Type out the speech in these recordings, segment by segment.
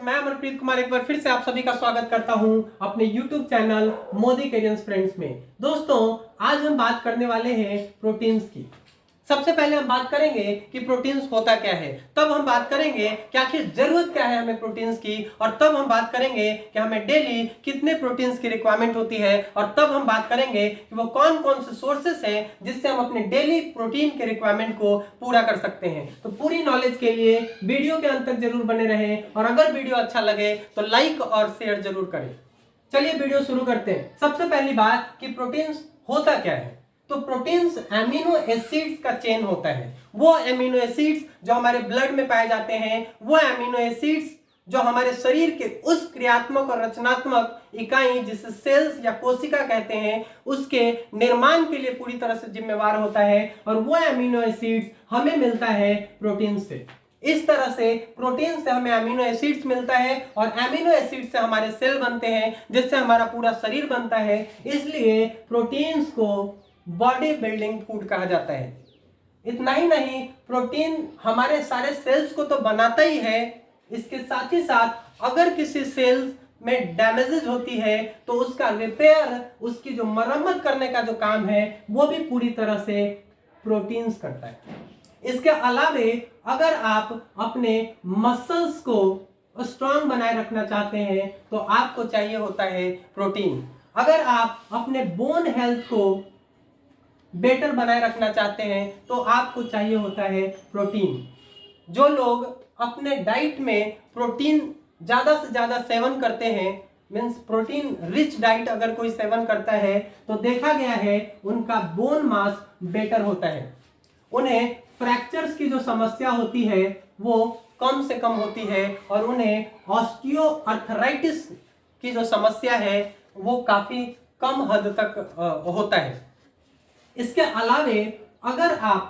मैं अमरप्रीत कुमार एक बार फिर से आप सभी का स्वागत करता हूं अपने YouTube channel Modi careers friends में। दोस्तों, आज हम बात करने वाले हैं प्रोटीन्स की। सबसे पहले हम बात करेंगे कि प्रोटीन्स होता क्या है, तब हम बात करेंगे कि आखिर जरूरत क्या है हमें प्रोटीन्स की, और तब हम बात करेंगे कि हमें डेली कितने प्रोटीन्स की रिक्वायरमेंट होती है, और तब हम बात करेंगे कि वो कौन कौन से सोर्सेस हैं जिससे हम अपने डेली प्रोटीन के रिक्वायरमेंट को पूरा कर सकते हैं। तो पूरी नॉलेज के लिए वीडियो के अंत तक जरूर बने रहें, और अगर वीडियो अच्छा लगे तो लाइक और शेयर जरूर करें। चलिए वीडियो शुरू करते हैं। सबसे पहली बात कि प्रोटीन्स होता क्या है। तो प्रोटीन्स एमिनो एसिड्स का चेन होता है। वो एमिनो एसिड्स जो हमारे ब्लड में पाए जाते हैं, वो एमिनो एसिड्स जो हमारे शरीर के उस क्रियात्मक और रचनात्मक इकाई जिसे सेल्स या कोशिका कहते हैं, उसके निर्माण के लिए पूरी तरह से जिम्मेवार होता है, और वो एमिनो एसिड्स हमें मिलता है प्रोटीन से। इस तरह से प्रोटीन से हमें अमीनो एसिड्स मिलता है, और अमीनो एसिड से हमारे सेल बनते हैं, जिससे हमारा पूरा शरीर बनता है। इसलिए प्रोटीन्स को बॉडी बिल्डिंग फूड कहा जाता है। इतना ही नहीं, प्रोटीन हमारे सारे सेल्स को तो बनाता ही है, इसके साथ ही साथ अगर किसी सेल्स में डैमेजेस होती है तो उसका रिपेयर, उसकी जो मरम्मत करने का जो काम है, वो भी पूरी तरह से प्रोटीन्स करता है। इसके अलावे अगर आप अपने मसल्स को स्ट्रांग बनाए रखना चाहते हैं तो आपको चाहिए होता है प्रोटीन। अगर आप अपने बोन हेल्थ को बेटर बनाए रखना चाहते हैं तो आपको चाहिए होता है प्रोटीन। जो लोग अपने डाइट में प्रोटीन ज़्यादा से ज़्यादा सेवन करते हैं, मीन्स प्रोटीन रिच डाइट अगर कोई सेवन करता है, तो देखा गया है उनका बोन मास बेटर होता है। उन्हें फ्रैक्चर्स की जो समस्या होती है वो कम से कम होती है, और उन्हें ऑस्टियोआर्थराइटिस की जो समस्या है वो काफ़ी कम हद तक होता है। इसके अलावे अगर आप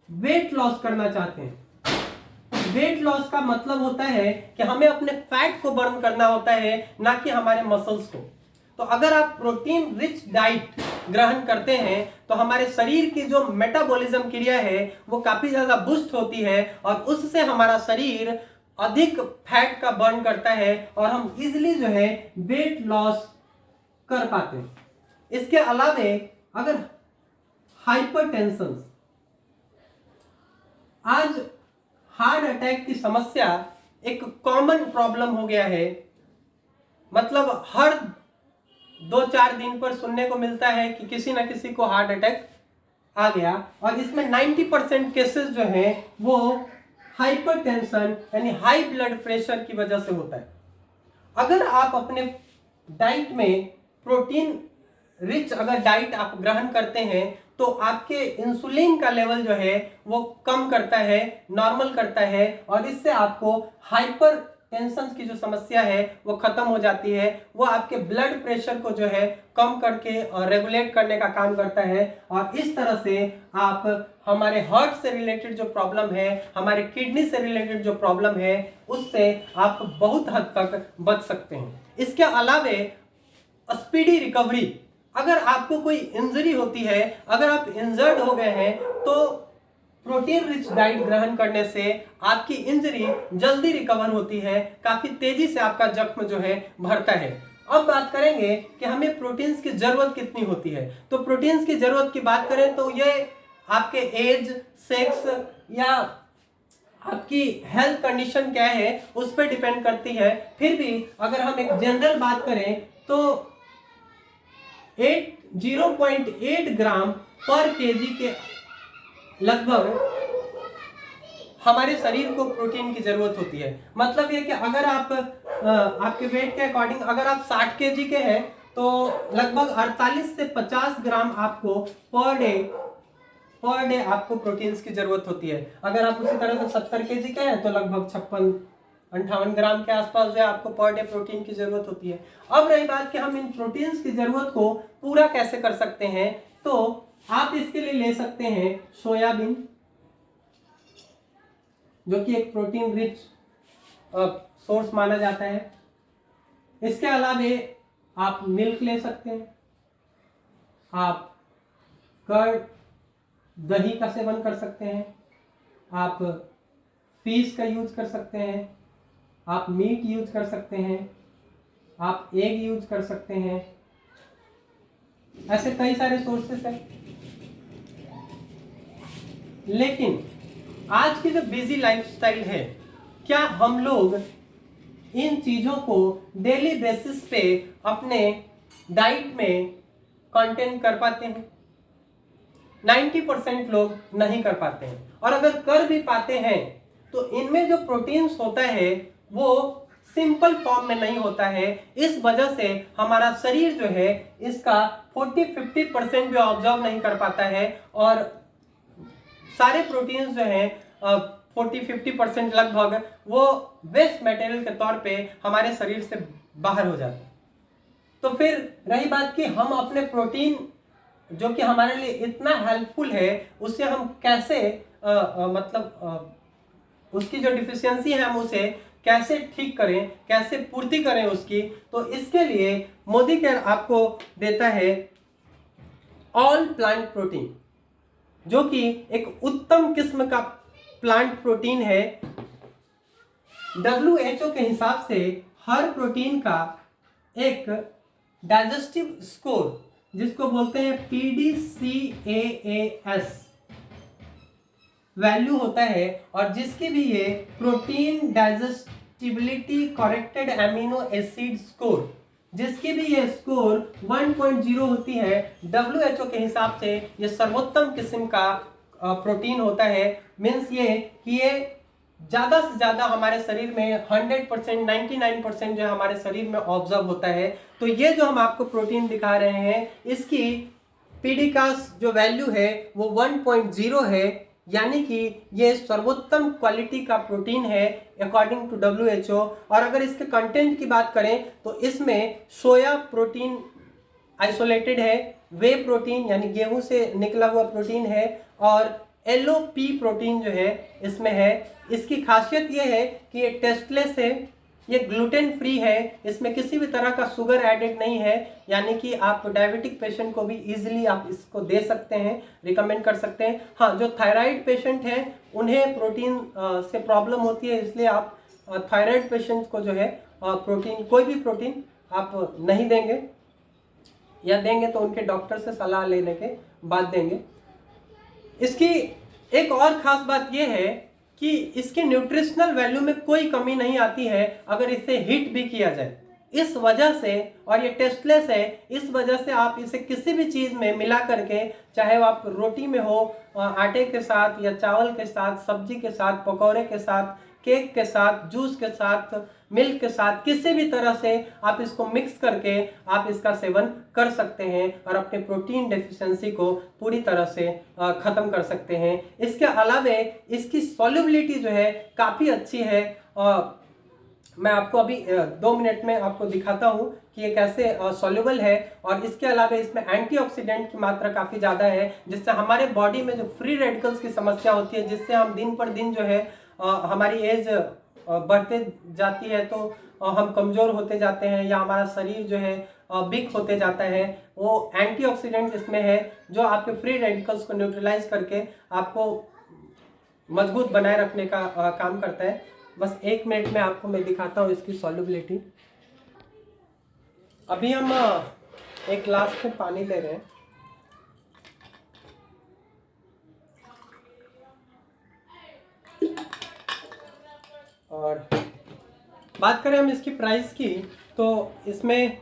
वेट लॉस करना चाहते हैं, वेट लॉस का मतलब होता है कि हमें अपने फैट को बर्न करना होता है, ना कि हमारे मसल्स को। तो अगर आप प्रोटीन रिच डाइट ग्रहण करते हैं तो हमारे शरीर की जो मेटाबॉलिज्म क्रिया है वो काफी ज्यादा बूस्ट होती है, और उससे हमारा शरीर अधिक फैट का बर्न करता है, और हम इजीली जो है वेट लॉस कर पाते हैं। इसके अलावे अगर हाइपरटेंशन, आज हार्ट अटैक की समस्या एक कॉमन प्रॉब्लम हो गया है। मतलब हर 2-4 दिन पर सुनने को मिलता है कि किसी ना किसी को हार्ट अटैक आ गया, और इसमें 90% केसेस जो हैं वो हाइपरटेंशन यानी हाई ब्लड प्रेशर की वजह से होता है। अगर आप अपने डाइट में प्रोटीन रिच अगर डाइट आप ग्रहण करते हैं तो आपके इंसुलिन का लेवल जो है वो कम करता है, नॉर्मल करता है, और इससे आपको हाइपर टेंशन की जो समस्या है वो खत्म हो जाती है। वो आपके ब्लड प्रेशर को जो है कम करके और रेगुलेट करने का काम करता है, और इस तरह से आप हमारे हार्ट से रिलेटेड जो प्रॉब्लम है, हमारे किडनी से रिलेटेड जो प्रॉब्लम है, उससे आप बहुत हद तक बच सकते हैं। इसके अलावे स्पीडी रिकवरी, अगर आपको कोई इंजरी होती है, अगर आप इंजर्ड हो गए हैं, तो प्रोटीन रिच डाइट ग्रहण करने से आपकी इंजरी जल्दी रिकवर होती है, काफी तेजी से आपका जख्म जो है भरता है। अब बात करेंगे कि हमें प्रोटीन्स की जरूरत कितनी होती है। तो प्रोटीन्स की जरूरत की बात करें तो ये आपके एज, सेक्स या आपकी हेल्थ कंडीशन क्या है उस पर डिपेंड करती है। फिर भी अगर हम एक जनरल बात करें तो 0.8 ग्राम पर केजी के लगभग हमारे शरीर को प्रोटीन की जरूरत होती है। मतलब ये कि अगर आप आपके वेट के अकॉर्डिंग अगर आप 60 केजी के हैं तो लगभग 48 से 50 ग्राम आपको पर डे आपको प्रोटीन्स की जरूरत होती है। अगर आप उसी तरह से 70 केजी के हैं तो लगभग 56-58 ग्राम के आसपास जो है आपको पर डे प्रोटीन की जरूरत होती है। अब रही बात कि हम इन प्रोटीन्स की जरूरत को पूरा कैसे कर सकते हैं, तो आप इसके लिए ले सकते हैं सोयाबीन, जो कि एक प्रोटीन रिच सोर्स माना जाता है। इसके अलावे आप मिल्क ले सकते हैं, आप कर्ड दही का सेवन कर सकते हैं, आप फिश का यूज कर सकते हैं, आप मीट यूज कर सकते हैं, आप एग यूज कर सकते हैं, ऐसे कई सारे सोर्सेस हैं। लेकिन आज की जो बिजी लाइफस्टाइल है, क्या हम लोग इन चीजों को डेली बेसिस पे अपने डाइट में कंटेन कर पाते हैं? 90% लोग नहीं कर पाते हैं, और अगर कर भी पाते हैं तो इनमें जो प्रोटीन्स होता है वो सिंपल फॉर्म में नहीं होता है। इस वजह से हमारा शरीर जो है इसका 40-50% भी ऑब्जर्व नहीं कर पाता है, और सारे प्रोटीन्स जो हैं 40-50% लगभग वो वेस्ट मटेरियल के तौर पे हमारे शरीर से बाहर हो जाते हैं। तो फिर रही बात कि हम अपने प्रोटीन जो कि हमारे लिए इतना हेल्पफुल है उससे हम कैसे उसकी जो डिफिशियंसी है हम उसे कैसे ठीक करें, कैसे पूर्ति करें उसकी। तो इसके लिए मोदी केयर आपको देता है ऑल प्लांट प्रोटीन, जो कि एक उत्तम किस्म का प्लांट प्रोटीन है। WHO के हिसाब से हर प्रोटीन का एक डाइजेस्टिव स्कोर, जिसको बोलते हैं PDCAAS वैल्यू होता है, और जिसकी भी ये protein digestibility corrected amino acid score, जिसकी भी ये स्कोर 1.0 होती है। WHO के हिसाब से ये सर्वोत्तम किस्म का प्रोटीन होता है। मीन्स ये कि ये ज़्यादा से ज़्यादा हमारे शरीर में 100%, 99% जो हमारे शरीर में ऑब्जर्व होता है। तो ये जो हम आपको प्रोटीन दिखा रहे हैं, इसकी PD का जो वैल्यू है वो 1.0 है, यानी कि ये सर्वोत्तम क्वालिटी का प्रोटीन है अकॉर्डिंग टू WHO। और अगर इसके कंटेंट की बात करें तो इसमें सोया प्रोटीन आइसोलेटेड है, वे प्रोटीन यानी गेहूं से निकला हुआ प्रोटीन है, और LOP प्रोटीन जो है इसमें है। इसकी खासियत ये है कि ये टेस्टलेस है, ये ग्लूटेन फ्री है, इसमें किसी भी तरह का शुगर एडेड नहीं है, यानी कि आप डायबिटिक पेशेंट को भी इजीली आप इसको दे सकते हैं, रिकमेंड कर सकते हैं। हाँ, जो थायराइड पेशेंट हैं उन्हें प्रोटीन से प्रॉब्लम होती है, इसलिए आप थायराइड पेशेंट को जो है प्रोटीन, कोई भी प्रोटीन आप नहीं देंगे, या देंगे तो उनके डॉक्टर से सलाह लेने के बाद देंगे। इसकी एक और खास बात यह है कि इसके न्यूट्रिशनल वैल्यू में कोई कमी नहीं आती है अगर इसे हीट भी किया जाए। इस वजह से, और ये टेस्टलेस है, इस वजह से आप इसे किसी भी चीज़ में मिला करके, चाहे वो आप रोटी में हो, आटे के साथ या चावल के साथ, सब्जी के साथ, पकौड़े के साथ, केक के साथ, जूस के साथ, मिल्क के साथ, किसी भी तरह से आप इसको मिक्स करके आप इसका सेवन कर सकते हैं और अपने प्रोटीन डेफिशिएंसी को पूरी तरह से ख़त्म कर सकते हैं। इसके अलावे इसकी सॉल्युबिलिटी जो है काफ़ी अच्छी है। मैं आपको अभी 2 मिनट में आपको दिखाता हूँ कि ये कैसे सॉल्युबल है। और इसके अलावा इसमें एंटीऑक्सीडेंट की मात्रा काफ़ी ज़्यादा है, जिससे हमारे बॉडी में जो फ्री रेडिकल्स की समस्या होती है, जिससे हम दिन पर दिन जो है हमारी एज बढ़ते जाती है, तो हम कमज़ोर होते जाते हैं, या हमारा शरीर जो है वीक होते जाता है, वो एंटीऑक्सीडेंट्स इसमें है जो आपके फ्री रेडिकल्स को न्यूट्रलाइज करके आपको मजबूत बनाए रखने का काम करता है। बस 1 मिनट में आपको मैं दिखाता हूँ इसकी सॉल्युबिलिटी। अभी हम एक ग्लास में पानी ले रहे हैं, और बात करें हम इसकी प्राइस की, तो इसमें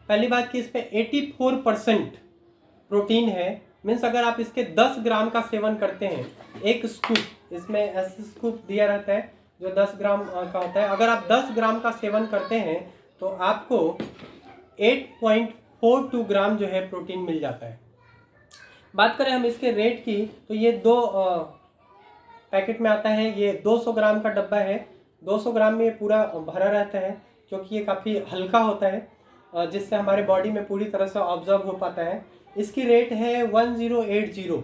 पहली बात कि इसमें 84% प्रोटीन है। मीन्स अगर आप इसके 10 ग्राम का सेवन करते हैं, एक स्कूप, इसमें ऐसे स्कूप दिया रहता है जो 10 ग्राम का होता है, अगर आप 10 ग्राम का सेवन करते हैं तो आपको 8.42 ग्राम जो है प्रोटीन मिल जाता है। बात करें हम इसके रेट की, तो ये 2 पैकेट में आता है। ये 200 ग्राम का डब्बा है, 200 ग्राम में ये पूरा भरा रहता है, क्योंकि ये काफ़ी हल्का होता है, जिससे हमारे बॉडी में पूरी तरह से ऑब्जर्व हो पाता है। इसकी रेट है 1080,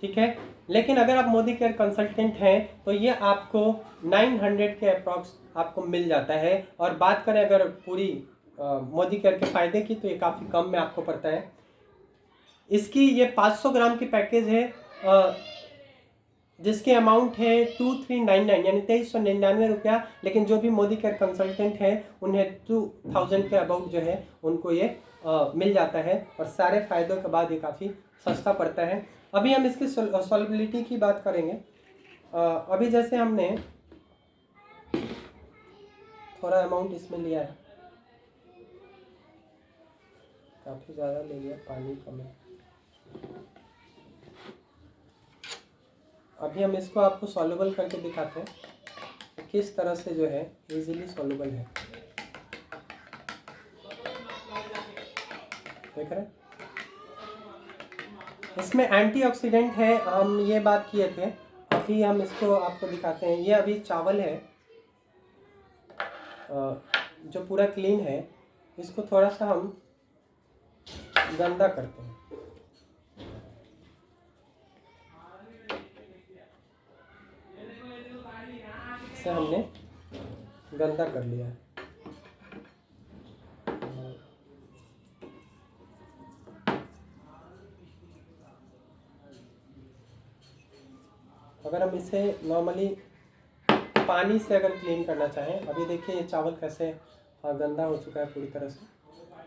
ठीक है। लेकिन अगर आप मोदी केयर कंसल्टेंट हैं तो ये आपको 900 के अप्रॉक्स आपको मिल जाता है। और बात करें अगर पूरी मोदी केयर के फ़ायदे की, तो ये काफ़ी कम में आपको पड़ता है। इसकी ये 500 ग्राम की पैकेज है, जिसकी अमाउंट है 2399 यानी 2399 रुपया। लेकिन जो भी मोदी केयर कंसल्टेंट है उन्हें 2000 के अबाउट जो है उनको ये मिल जाता है, और सारे फायदों के बाद ये काफ़ी सस्ता पड़ता है। अभी हम इसकी सॉल्युबिलिटी की बात करेंगे। अभी जैसे हमने थोड़ा अमाउंट इसमें लिया है, काफ़ी ज़्यादा ले लिया, पानी कम है। अभी हम इसको आपको सॉल्युबल करके दिखाते हैं कि किस तरह से जो है इजीली सॉल्युबल है। देख रहे हैं इसमें एंटीऑक्सीडेंट है, हम ये बात किए थे। अभी हम इसको आपको दिखाते हैं। ये अभी चावल है जो पूरा क्लीन है, इसको थोड़ा सा हम गंदा करते हैं। इसे हमने गंदा कर लिया है। अगर हम इसे नॉर्मली पानी से अगर क्लीन करना चाहें, अभी देखिए ये चावल कैसे गंदा हो चुका है पूरी तरह से।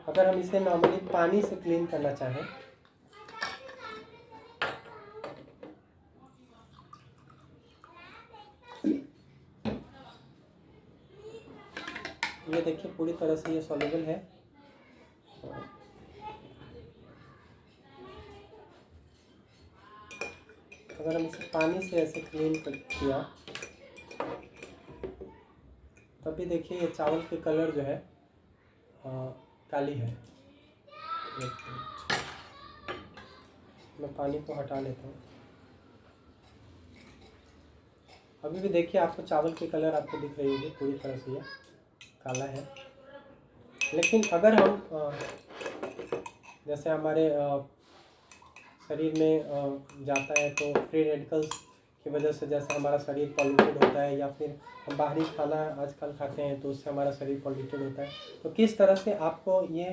अगर हम इसे नॉर्मली पानी से क्लीन करना चाहें, ये देखिए पूरी तरह से ये सॉल्युबल है। अगर हम इसे पानी से ऐसे क्लीन कर किया, तभी देखिए ये चावल के कलर जो है काली है। मैं पानी को हटा लेता हूँ। अभी भी देखिए आपको चावल की कलर आपको दिख रही होगी, पूरी तरह से ये काला है। लेकिन अगर हम जैसे हमारे शरीर में जाता है तो फ्री रेडिकल्स की वजह से जैसे हमारा शरीर पॉल्यूटेड होता है, या फिर हम बाहरी खाना आजकल खाते हैं तो उससे हमारा शरीर पॉल्यूटेड होता है, तो किस तरह से आपको ये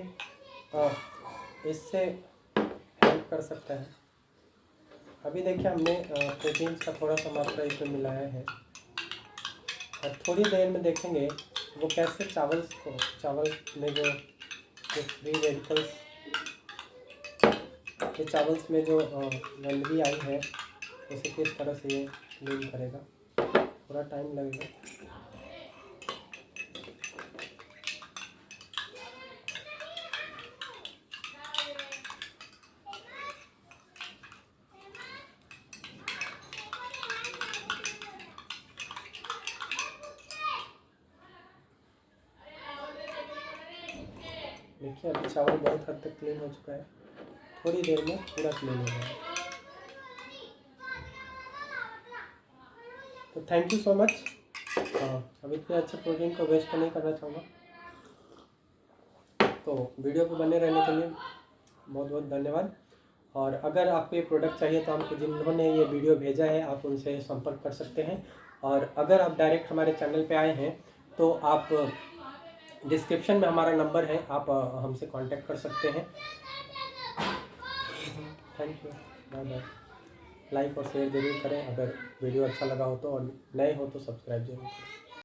इससे हेल्प कर सकता है। अभी देखिए हमने प्रोटीन्स का थोड़ा सा मात्रा इसमें मिलाया है, और थोड़ी देर में देखेंगे वो कैसे चावल में जो फ्री रेडिकल्स, ये चावल्स में जो गंदगी आई है उसे किस तरह से ये क्लीन करेगा। थोड़ा टाइम लगेगा। देखिए अभी चावल बहुत हद तक क्लीन हो चुका है, थोड़ी देर में पूरा क्लीन हो जाएगा। तो थैंक यू सो मच। अब इतने अच्छे प्रोटीन को वेस्ट नहीं करना चाहूँगा, तो वीडियो को बने रहने के लिए बहुत बहुत धन्यवाद। और अगर आपको ये प्रोडक्ट चाहिए तो हमको जिन्होंने ये वीडियो भेजा है आप उनसे संपर्क कर सकते हैं। और अगर आप डायरेक्ट हमारे चैनल पे आए हैं तो आप डिस्क्रिप्शन में हमारा नंबर है, आप हमसे कांटेक्ट कर सकते हैं। Thank you, bye bye. Like और शेयर ज़रूर करें अगर वीडियो अच्छा लगा हो तो, और नए हो तो सब्सक्राइब जरूर करें।